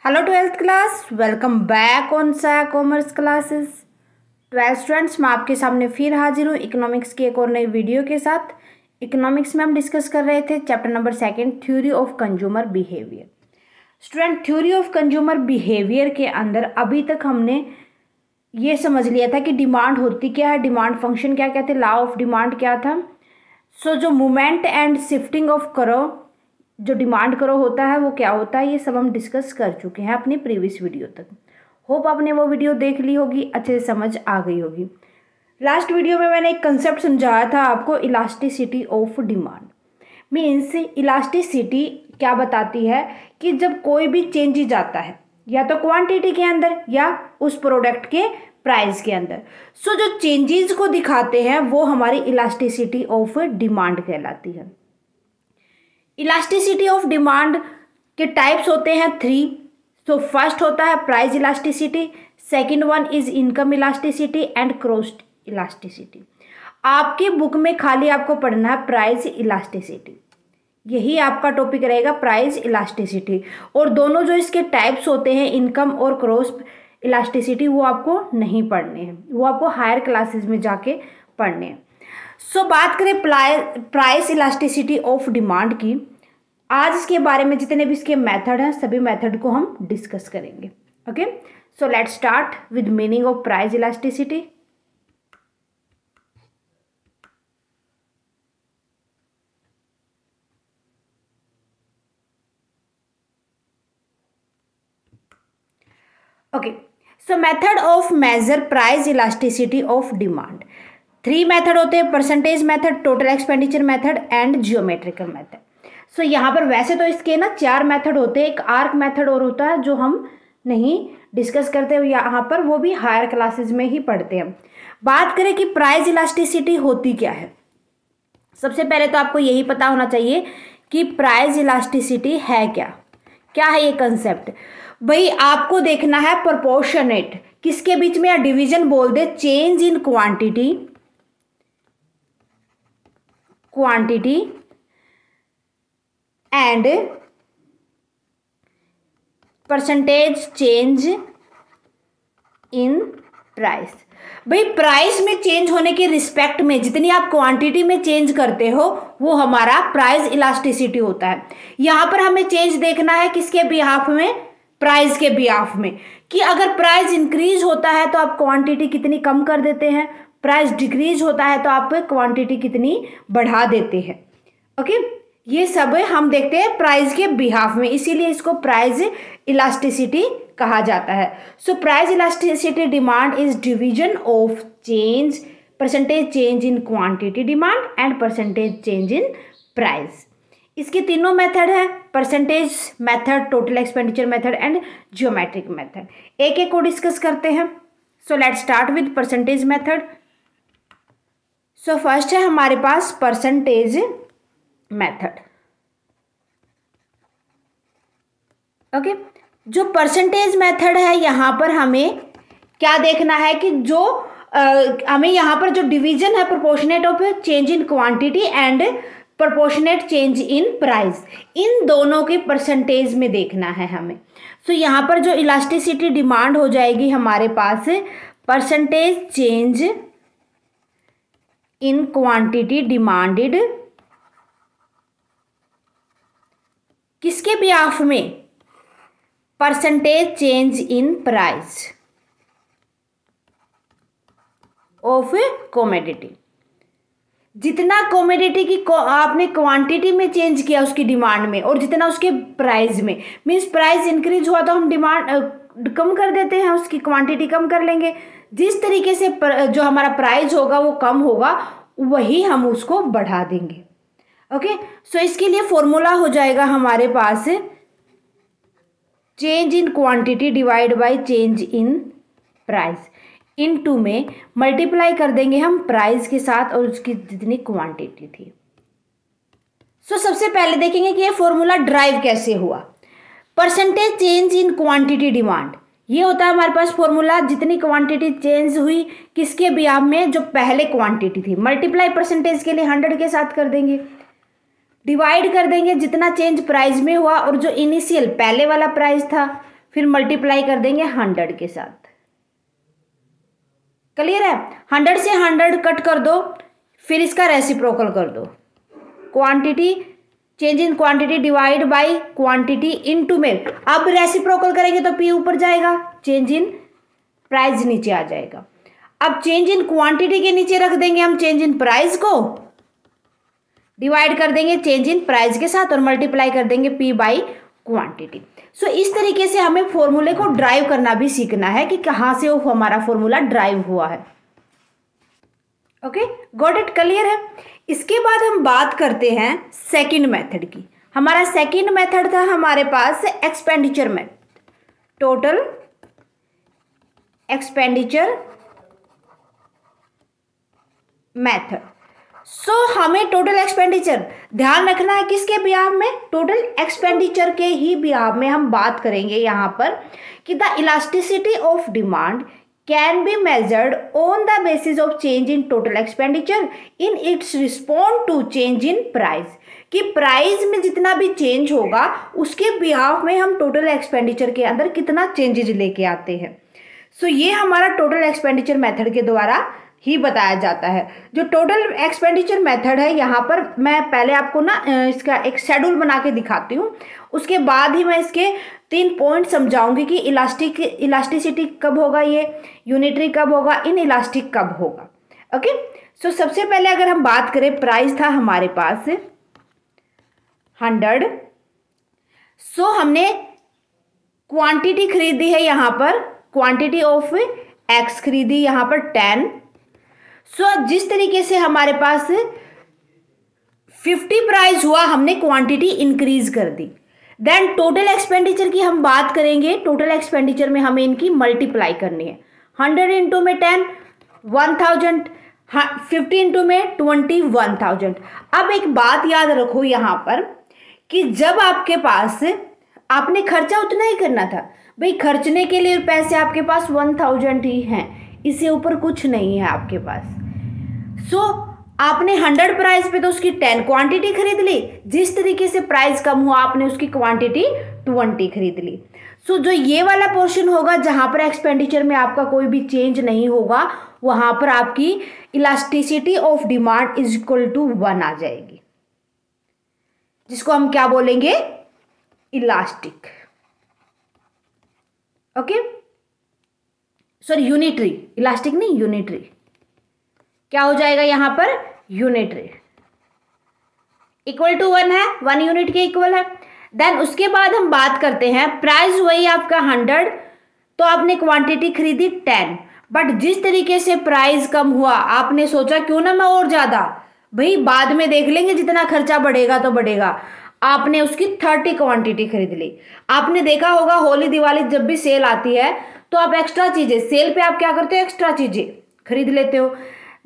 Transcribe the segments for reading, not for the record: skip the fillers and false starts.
Hello twelfth class, welcome back on सा commerce classes. Twelfth students, मैं आपके सामने फिर हाजिर हूँ इकोनॉमिक्स की एक और नई वीडियो के साथ। इकोनॉमिक्स में हम डिस्कस कर रहे थे chapter number 2 theory of consumer behaviour. Student, theory of consumer behaviour के अंदर अभी तक हमने ये समझ लिया था कि डिमांड होती क्या है, डिमांड फंक्शन क्या क्या थे, लॉ ऑफ डिमांड क्या था। जो मूवमेंट एंड शिफ्टिंग ऑफ करो, जो डिमांड करो होता है वो क्या होता है, ये सब हम डिस्कस कर चुके हैं अपनी प्रीवियस वीडियो तक। होप आपने वो वीडियो देख ली होगी, अच्छे से समझ आ गई होगी। लास्ट वीडियो में मैंने एक कंसेप्ट समझाया था आपको, elasticity of demand. Means elasticity क्या बताती है कि जब कोई भी चेंजेज आता है या तो क्वांटिटी के अंदर या उस प्रोडक्ट के प्राइस के अंदर, जो चेंजेस को दिखाते हैं वो हमारी इलास्टिसिटी ऑफ डिमांड कहलाती है। इलास्टिसिटी ऑफ डिमांड के टाइप्स होते हैं 3। फर्स्ट होता है price elasticity, second one is income elasticity and cost elasticity. आपकी बुक में खाली आपको पढ़ना है प्राइस इलास्टिसिटी, यही आपका टॉपिक रहेगा, प्राइस इलास्टिसिटी। और दोनों जो इसके टाइप्स होते हैं इनकम और कॉस्ट इलास्टिसिटी, वो आपको नहीं पढ़ने हैं, वो आपको हायर क्लासेस में जाके पढ़ने हैं। बात करें प्राइस इलास्टिसिटी ऑफ डिमांड की, आज इसके बारे में जितने भी इसके मेथड हैं सभी मेथड को हम डिस्कस करेंगे। Okay, let's start with meaning of price elasticity. Okay, method of measure price elasticity of demand. 3 method होते हैं, percentage method, total expenditure method and geometrical method. यहाँ पर वैसे तो इसके ना 4 मेथड होते हैं, एक आर्क मेथड और होता है जो हम नहीं डिस्कस करते हुए यहाँ पर, वो भी हायर क्लासेस में ही पढ़ते हैं। बात करें कि प्राइस इलास्टिसिटी होती क्या है, सबसे पहले तो आपको यही पता होना चाहिए कि प्राइस इलास्टिसिटी है क्या। क्या है ये कंसेप्ट भाई, आपको देखना है प्रोपोर्शनेट किसके बीच में, या डिवीजन बोल दे, change in quantity and percentage change in price. भाई प्राइस में चेंज होने के रिस्पेक्ट में जितनी आप क्वांटिटी में चेंज करते हो वो हमारा प्राइस इलास्टिसिटी होता है। यहां पर हमें चेंज देखना है किसके बिहाफ में, प्राइस के बिहाफ में, कि अगर प्राइस इंक्रीज होता है तो आप क्वांटिटी कितनी कम कर देते हैं, प्राइस डिक्रीज होता है तो आप क्वांटिटी कितनी बढ़ा देते हैं। ओके, ये सब हम देखते हैं प्राइस के बिहाफ में, इसीलिए इसको प्राइस इलास्टिसिटी कहा जाता है। Price elasticity demand is division of change, percentage change in quantity demand and percentage change in price. इसके तीनों मेथड है, percentage method, total expenditure method and geometric method. एक एक को डिस्कस करते हैं। Let's start with percentage method. First है हमारे पास परसेंटेज मेथड। ओके, जो परसेंटेज मेथड है यहाँ पर हमें क्या देखना है कि जो हमें यहाँ पर जो डिवीजन है proportionate of change in quantity and proportionate change in price, इन दोनों के परसेंटेज में देखना है हमें। यहाँ पर जो इलास्टिसिटी डिमांड हो जाएगी हमारे पास percentage change in quantity demanded किसके बिहाफ में, percentage change in price of commodity. जितना कमोडिटी की आपने क्वांटिटी में चेंज किया उसकी डिमांड में और जितना उसके प्राइस में, मीन्स प्राइस इंक्रीज हुआ तो हम डिमांड कम कर देते हैं, उसकी क्वांटिटी कम कर लेंगे। जिस तरीके से जो हमारा प्राइस होगा वो कम होगा, वही हम उसको बढ़ा देंगे। ओके, इसके लिए फॉर्मूला हो जाएगा हमारे पास change in quantity divide by change in price, इन 2 में मल्टीप्लाई कर देंगे हम प्राइस के साथ और उसकी जितनी क्वांटिटी थी। सबसे पहले देखेंगे कि ये फॉर्मूला ड्राइव कैसे हुआ। Percentage change in quantity demand, ये होता है हमारे पास फॉर्मूला, जितनी क्वांटिटी चेंज हुई किसके बिहाफ में, जो पहले क्वांटिटी थी, मल्टीप्लाई परसेंटेज के लिए 100 के साथ कर देंगे, डिवाइड कर देंगे जितना चेंज प्राइस में हुआ और जो इनिशियल पहले वाला प्राइस था, फिर मल्टीप्लाई कर देंगे 100 के साथ। क्लियर है? 100 से 100 कट कर दो, फिर इसका रेसिप्रोकल कर दो। Quantity, change in quantity divide by quantity into में, अब रेसिप्रोकल करेंगे तो पी ऊपर जाएगा, चेंज इन प्राइस नीचे आ जाएगा। अब चेंज इन क्वांटिटी के नीचे रख देंगे हम चेंज इन प्राइस को, डिवाइड कर देंगे चेंज इन प्राइस के साथ और मल्टीप्लाई कर देंगे पी बाई क्वांटिटी। सो इस तरीके से हमें फॉर्मूले को ड्राइव करना भी सीखना है कि कहाँ से वो हमारा फॉर्मूला ड्राइव हुआ है। Okay, got it? क्लियर है? इसके बाद हम बात करते हैं सेकंड मेथड की। हमारा सेकंड मेथड था हमारे पास expenditure method, total expenditure method. So हमें टोटल एक्सपेंडिचर ध्यान रखना है किसके बिहाफ में? टोटल एक्सपेंडिचर के ही बिहाफ में हम बात करेंगे यहाँ पर कि the elasticity of demand can be measured on the basis of change in total expenditure in its respond to change in price, कि प्राइस में जितना भी चेंज होगा उसके बिहाफ में हम टोटल एक्सपेंडिचर के अंदर कितना चेंजेज लेके आते हैं। सो ये हमारा टोटल एक्सपेंडिचर मेथड के द्वारा ही बताया जाता है। जो टोटल एक्सपेंडिचर मेथड है, यहाँ पर मैं पहले आपको ना इसका एक शेड्यूल बना के दिखाती हूँ, उसके बाद ही मैं इसके 3 पॉइंट समझाऊंगी कि इलास्टिसिटी कब होगा, ये यूनिटरी कब होगा, इन इलास्टिक कब होगा। ओके, सो सबसे पहले अगर हम बात करें, प्राइस था हमारे पास 100, सो हमने क्वांटिटी खरीदी है यहाँ पर, क्वांटिटी ऑफ एक्स खरीदी यहाँ पर 10। सो जिस तरीके से हमारे पास 50 प्राइस हुआ, हमने क्वांटिटी इंक्रीज कर दी। देन टोटल एक्सपेंडिचर की हम बात करेंगे, टोटल एक्सपेंडिचर में हमें इनकी मल्टीप्लाई करनी है। 100 इंटू में 10, 1000, 50 इंटू में 21,000। अब एक बात याद रखो यहाँ पर कि जब आपके पास, आपने खर्चा उतना ही करना था भाई, खर्चने के लिए पैसे आपके पास 1000 ही हैं, इससे ऊपर कुछ नहीं है आपके पास। सो आपने 100 प्राइस पे तो उसकी 10 क्वांटिटी खरीद ली, जिस तरीके से प्राइस कम हुआ आपने उसकी क्वांटिटी 20 खरीद ली। सो जो ये वाला पोर्शन होगा जहां पर एक्सपेंडिचर में आपका कोई भी चेंज नहीं होगा, वहां पर आपकी elasticity of demand is equal to 1 आ जाएगी, जिसको हम क्या बोलेंगे? Elastic. Okay, sorry unitary, elastic नहीं, यूनिटरी। क्या हो जाएगा यहाँ पर? यूनिटरी। इक्वल टू 1 है, 1 यूनिट के इक्वल है। देन उसके बाद हम बात करते हैं, प्राइस वही आपका 100, तो आपने क्वांटिटी खरीदी 10, बट जिस तरीके से प्राइस कम हुआ आपने सोचा क्यों ना मैं और ज़्यादा, भाई बाद में देख लेंगे, जितना खर्चा बढ़ेगा तो बढ़ेगा। आपने उसकी 30 क्वांटिटी खरीद ली। आपने देखा होगा होली दिवाली जब भी सेल आती है तो आप एक्स्ट्रा चीज़ें, सेल पे आप क्या करते हो? एक्स्ट्रा चीज़ें खरीद लेते हो।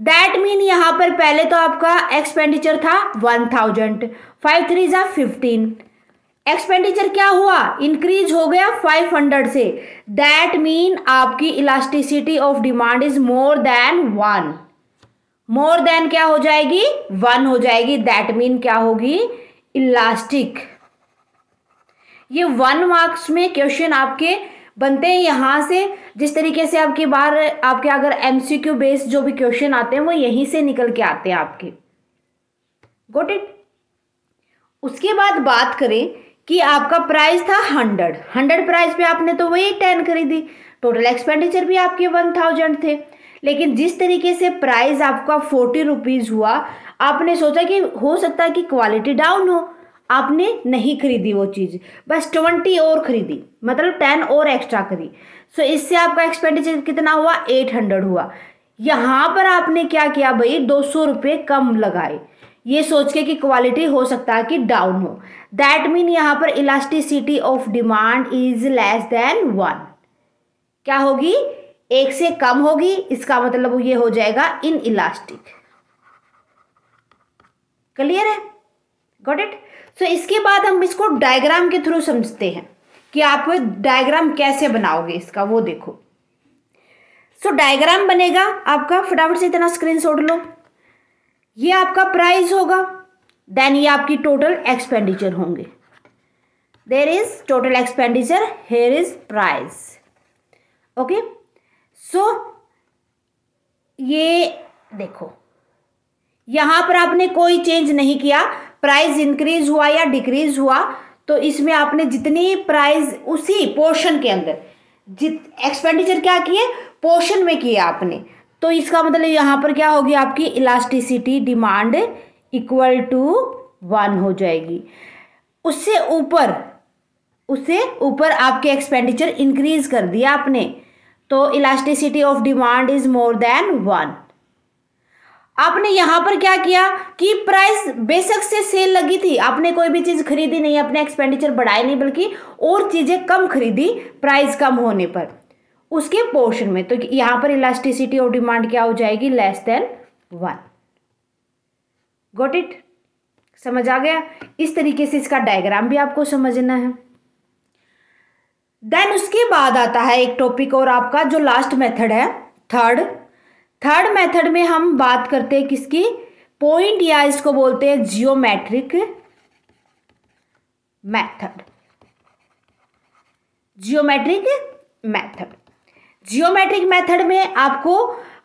दैट मीन यहाँ पर पहले तो आपका एक्सपेंडिचर था 1000, 5 3 जा 15, एक्सपेंडिचर क्या हुआ? इंक्रीज हो गया 500 से। दैट मीन आपकी elasticity of demand is more than 1, more than क्या हो जाएगी? 1 हो जाएगी। दैट मीन क्या होगी? इलास्टिक। ये 1 मार्क्स में क्वेश्चन आपके बनते हैं यहाँ से, जिस तरीके से आपके बाहर आपके अगर एमसीक्यू बेस्ड जो भी क्वेश्चन आते हैं वो यहीं से निकल के आते हैं आपके। Got it? उसके बाद बात करें कि आपका प्राइस था 100 प्राइस पे आपने तो वही 10 खरीदी, टोटल एक्सपेंडिचर भी आपके 1000 थे, लेकिन जिस तरीके से प्राइस आपका 40 रुपीज़ हुआ, आपने सोचा कि हो सकता है कि क्वालिटी डाउन हो, आपने नहीं खरीदी वो चीज़, बस 20 और खरीदी, मतलब 10 और एक्स्ट्रा करी। सो इससे आपका एक्सपेंडिचर कितना हुआ? 800 हुआ। यहाँ पर आपने क्या किया भाई? 200 रुपये कम लगाए, ये सोच के कि क्वालिटी हो सकता है कि डाउन हो। दैट मीन यहाँ पर elasticity of demand is less than 1। क्या होगी? 1 से कम होगी, इसका मतलब ये हो जाएगा इन इलास्टिक। क्लियर है? Got it? सो इसके बाद हम इसको डायग्राम के थ्रू समझते हैं कि आप डायग्राम कैसे बनाओगे इसका, वो देखो। सो डायग्राम बनेगा आपका, फटाफट से इतना स्क्रीनशॉट लो। ये आपका प्राइस होगा, देन ये आपकी टोटल एक्सपेंडिचर होंगे। There is total expenditure, here is price. Okay, so ये देखो यहाँ पर आपने कोई चेंज नहीं किया, प्राइस इंक्रीज हुआ या डिक्रीज हुआ, तो इसमें आपने जितनी प्राइस उसी पोर्शन के अंदर एक्सपेंडिचर क्या किए, पोर्शन में किया आपने, तो इसका मतलब यहाँ पर क्या होगी, आपकी इलास्टिसिटी डिमांड इक्वल टू 1 हो जाएगी। उससे ऊपर आपके एक्सपेंडिचर इंक्रीज कर दिया आपने, तो elasticity of demand is more than 1। आपने यहाँ पर क्या किया कि प्राइस बेशक से सेल लगी थी, आपने कोई भी चीज़ खरीदी नहीं, अपने एक्सपेंडिचर बढ़ाए नहीं, बल्कि और चीज़ें कम खरीदी प्राइस कम होने पर उसके पोर्शन में, तो यहाँ पर इलास्टिसिटी ऑफ डिमांड क्या हो जाएगी, लेस देन 1। गॉट इट, समझ आ गया। इस तरीके से इसका डायग्राम भी आपको समझना है। देन उसके बाद आता है एक टॉपिक और आपका जो लास्ट मेथड है, थर्ड मेथड में हम बात करते हैं किसकी, पॉइंट, या इसको बोलते हैं जियोमेट्रिक मेथड। जियोमेट्रिक मेथड में आपको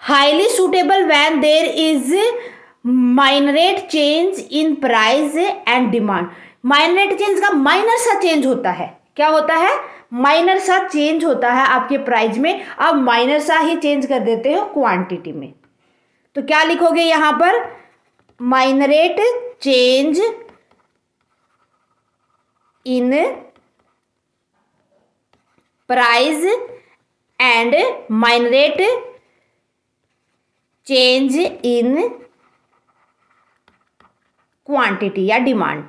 highly suitable when there is minor rate change in price and demand. Minor rate change का माइनर सा चेंज होता है, क्या होता है, माइनर सा चेंज होता है आपके प्राइस में, आप माइनर सा ही चेंज कर देते हो क्वांटिटी में, तो क्या लिखोगे यहां पर, minor rate change in price and minor rate change in quantity या डिमांड,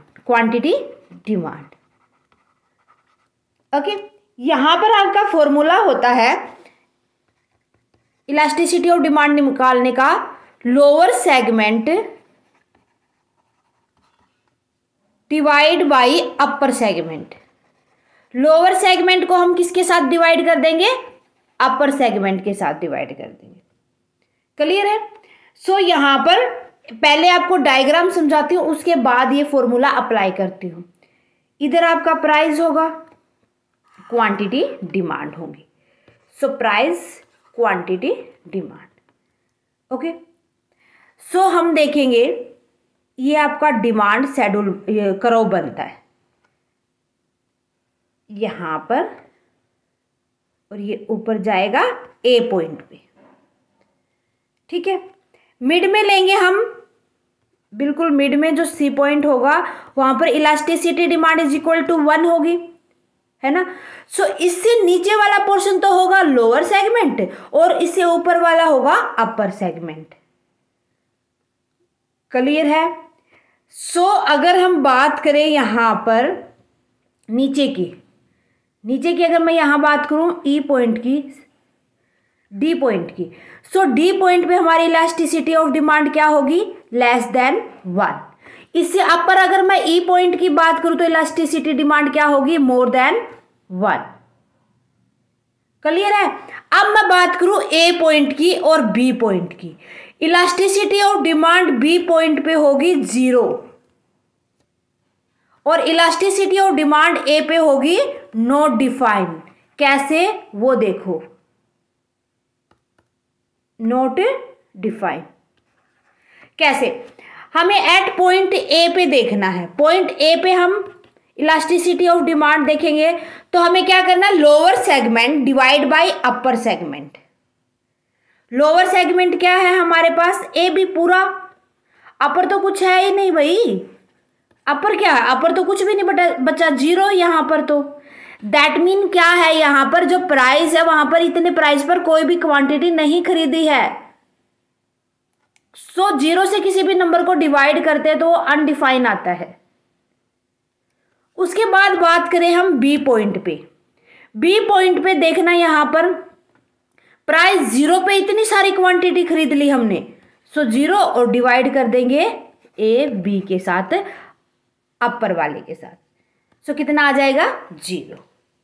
डिमांड। ओके, यहां पर आपका फॉर्मूला होता है इलास्टिसिटी ऑफ डिमांड निकालने का, lower segment divide by upper segment. Lower segment को हम किसके साथ डिवाइड कर देंगे, अपर सेगमेंट के साथ डिवाइड कर देंगे। क्लियर है। सो यहां पर पहले आपको डायग्राम समझाती हूं, उसके बाद ये फॉर्मूला अप्लाई करती हूं। इधर आपका प्राइस होगा, क्वांटिटी डिमांड होगी, so price quantity demand. Okay, so हम देखेंगे ये आपका डिमांड शेड्यूल कर्व बनता है यहां पर, और ये ऊपर जाएगा ए पॉइंट पे, ठीक है। मिड में लेंगे हम, बिल्कुल मिड में जो सी पॉइंट होगा वहां पर elasticity demand is equal to 1 होगी, है ना। सो इससे नीचे वाला पोर्शन तो होगा लोअर सेगमेंट और इससे ऊपर वाला होगा अपर सेगमेंट। क्लियर है। सो अगर हम बात करें यहां पर नीचे की अगर मैं यहां बात करूं ई पॉइंट की, डी पॉइंट की, सो डी पॉइंट पे हमारी इलास्टिसिटी ऑफ डिमांड क्या होगी, लेस देन 1। इससे अपर अगर मैं ई पॉइंट की बात करूं तो इलास्टिसिटी डिमांड क्या होगी, मोर देन 1। क्लियर है। अब मैं बात करूं ए पॉइंट की और बी पॉइंट की, elasticity of demand B point पे होगी 0 और इलास्टिसिटी ऑफ डिमांड ए पे होगी नॉट डिफाइंड। कैसे, वो देखो, नॉट डिफाइंड कैसे, हमें एट पॉइंट ए पे देखना है। पॉइंट ए पे हम इलास्टिसिटी ऑफ डिमांड देखेंगे तो हमें क्या करना है, lower segment divide by upper segment. Lower segment क्या है हमारे पास, ए बी पूरा, अपर तो कुछ है ही नहीं भाई। अपर क्या है, अपर तो कुछ भी नहीं बचा 0 यहां पर। तो दैट मीन क्या है, यहां पर जो प्राइस है वहां पर इतने प्राइस पर कोई भी क्वांटिटी नहीं खरीदी है। सो 0 से किसी भी नंबर को डिवाइड करते हैं तो वो अनडिफाइन आता है। उसके बाद बात करें हम बी पॉइंट पे, बी पॉइंट पे देखना यहां पर प्राइस 0 पे इतनी सारी क्वांटिटी खरीद ली हमने, सो 0 और डिवाइड कर देंगे ए बी के साथ, अपर वाले के साथ, सो कितना आ जाएगा 0।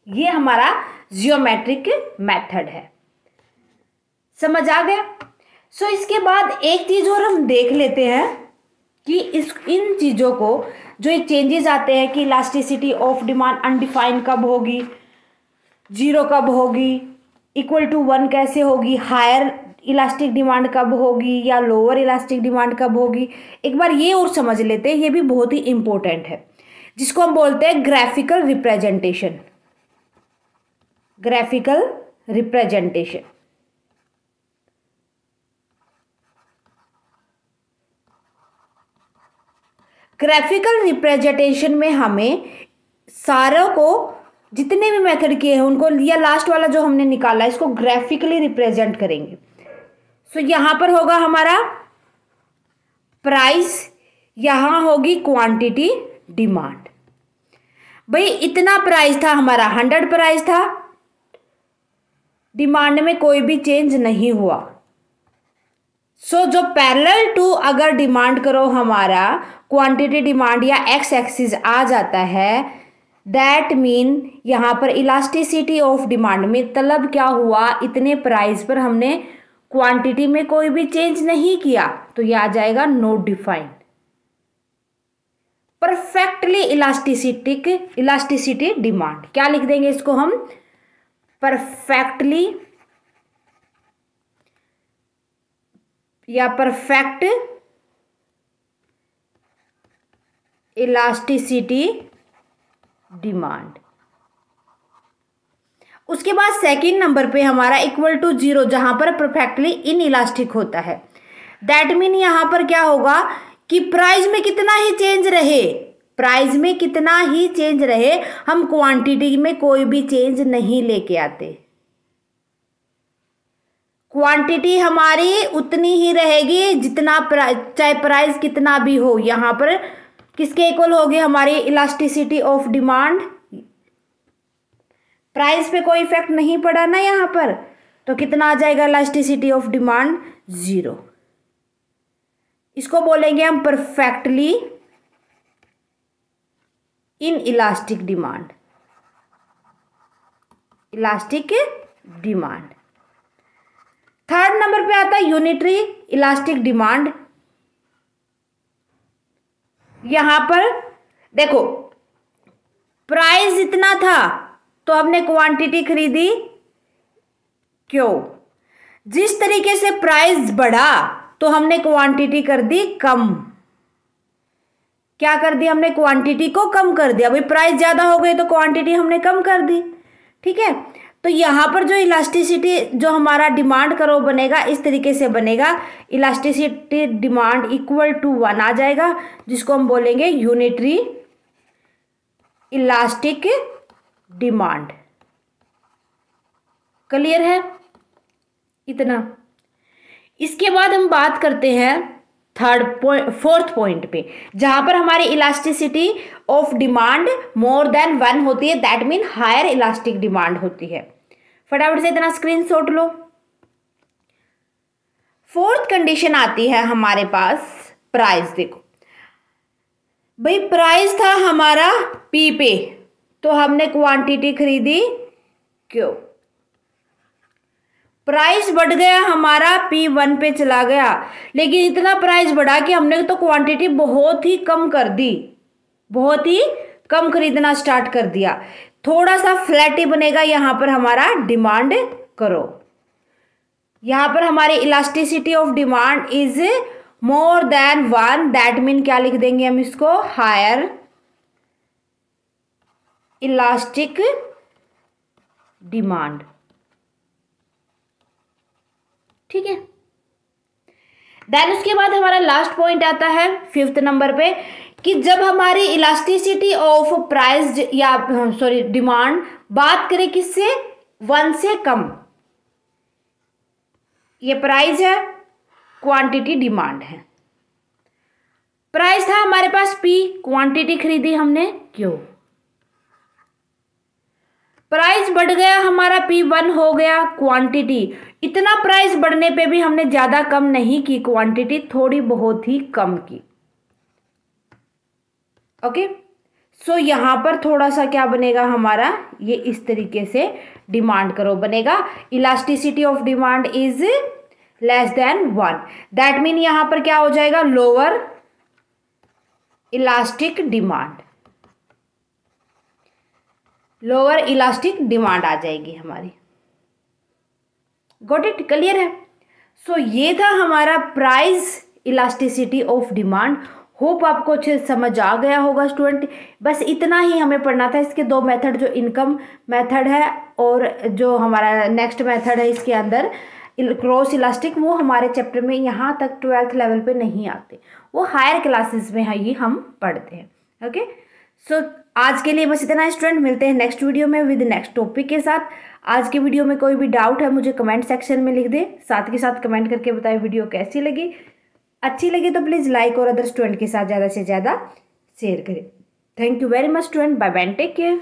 ये हमारा जियोमेट्रिक मेथड है, समझ आ गया। इसके बाद एक चीज और हम देख लेते हैं कि इन चीजों को जो ये चेंजेस आते हैं कि इलास्टिसिटी ऑफ डिमांड अनडिफाइंड कब होगी, 0 कब होगी, इक्वल टू 1 कैसे होगी, हायर इलास्टिक डिमांड कब होगी या लोअर इलास्टिक डिमांड कब होगी, एक बार ये और समझ लेते हैं। ये भी बहुत ही इंपॉर्टेंट है, जिसको हम बोलते हैं graphical representation. Graphical representation. Graphical representation में हमें सारों को जितने भी मेथड किए हैं उनको, या लास्ट वाला जो हमने निकाला इसको ग्राफिकली रिप्रेजेंट करेंगे। सो यहां पर होगा हमारा प्राइस, यहां होगी क्वांटिटी डिमांड। भाई इतना प्राइस था हमारा, 100 प्राइस था, डिमांड में कोई भी चेंज नहीं हुआ। सो जो पैरेलल टू अगर डिमांड करो हमारा क्वांटिटी डिमांड या एक्स एक्सिस आ जाता है, दैट मीन यहाँ पर इलास्टिसिटी ऑफ डिमांड में तलब क्या हुआ, इतने प्राइस पर हमने क्वांटिटी में कोई भी चेंज नहीं किया, तो यह आ जाएगा not defined. Perfectly elasticity demand, क्या लिख देंगे इसको हम, परफेक्टली या परफेक्ट इलास्टिसिटी डिमांड। उसके बाद सेकंड नंबर पे हमारा इक्वल टू 0, जहां पर परफेक्टली इन इलास्टिक होता है। दैट मीन यहां पर क्या होगा कि प्राइस में कितना ही चेंज रहे, प्राइस में कितना ही चेंज रहे, हम क्वांटिटी में कोई भी चेंज नहीं लेके आते। क्वांटिटी हमारी उतनी ही रहेगी जितना चाहे प्राइस कितना भी हो। यहाँ पर किसके इक्वल होगी हमारी इलास्टिसिटी ऑफ डिमांड, प्राइस पे कोई इफेक्ट नहीं पड़ा ना यहाँ पर, तो कितना आ जाएगा इलास्टिसिटी ऑफ डिमांड, 0। इसको बोलेंगे हम perfectly in elastic demand, elastic demand. Third number पे आता है यूनिटरी इलास्टिक डिमांड। यहां पर देखो प्राइस इतना था तो हमने क्वांटिटी खरीदी, क्यों, जिस तरीके से प्राइस बढ़ा तो हमने क्वांटिटी कर दी कम। क्या कर दिया हमने, क्वांटिटी को कम कर दिया। भाई प्राइस ज्यादा हो गई तो क्वांटिटी हमने कम कर दी, ठीक है। तो यहाँ पर जो इलास्टिसिटी जो हमारा डिमांड करो बनेगा इस तरीके से बनेगा, इलास्टिसिटी डिमांड इक्वल टू 1 आ जाएगा, जिसको हम बोलेंगे यूनिटरी इलास्टिक डिमांड। क्लियर है इतना। इसके बाद हम बात करते हैं फोर्थ पॉइंट पे, जहां पर हमारी elasticity of demand more than 1 होती है, that mean higher elastic demand होती है। फटाफट से इतना स्क्रीनशॉट लो। फोर्थ कंडीशन आती है हमारे पास प्राइस। देखो भाई प्राइस था हमारा पी पे, तो हमने क्वांटिटी खरीदी, क्यों, प्राइस बढ़ गया हमारा P1 पे चला गया, लेकिन इतना प्राइस बढ़ा कि हमने तो क्वांटिटी बहुत ही कम कर दी, बहुत ही कम खरीदना स्टार्ट कर दिया। थोड़ा सा फ्लैट ही बनेगा यहाँ पर हमारा डिमांड करो। यहाँ पर हमारी elasticity of demand is more than 1, that mean क्या लिख देंगे हम इसको, हायर इलास्टिक डिमांड, ठीक है। देन उसके बाद हमारा लास्ट पॉइंट आता है 5th नंबर पे, कि जब हमारी इलास्टिसिटी ऑफ प्राइस या सॉरी डिमांड बात करें किससे, 1 से कम, ये प्राइस है, क्वांटिटी डिमांड है। प्राइस था हमारे पास P, क्वांटिटी खरीदी हमने, क्यों, प्राइस बढ़ गया हमारा P1 हो गया क्वांटिटी। इतना प्राइस बढ़ने पे भी हमने ज्यादा कम नहीं की क्वांटिटी, थोड़ी बहुत ही कम की। ओके, सो यहां पर थोड़ा सा क्या बनेगा हमारा, ये इस तरीके से डिमांड करो बनेगा, elasticity of demand is less than 1, that mean यहां पर क्या हो जाएगा, lower elastic demand, lower elastic demand आ जाएगी हमारी। गॉट इट, क्लियर है। सो ये था हमारा price elasticity of demand. Hope आपको अच्छे समझ आ गया होगा स्टूडेंट। बस इतना ही हमें पढ़ना था। इसके दो मेथड, जो इनकम मेथड है और जो हमारा नेक्स्ट मेथड है इसके अंदर क्रॉस इलास्टिक, वो हमारे चैप्टर में यहाँ तक 12th लेवल पे नहीं आते, वो हायर क्लासेस में है, ये हम पढ़ते हैं। ओके, सो आज के लिए बस इतना है स्टूडेंट। मिलते हैं नेक्स्ट वीडियो में विद नेक्स्ट टॉपिक के साथ। आज के वीडियो में कोई भी डाउट है मुझे कमेंट सेक्शन में लिख दे, साथ के साथ कमेंट करके बताएं वीडियो कैसी लगी। अच्छी लगी तो प्लीज़ लाइक और अदर स्टूडेंट के साथ ज़्यादा से ज़्यादा शेयर करें। Thank you very much student, bye bye, take care.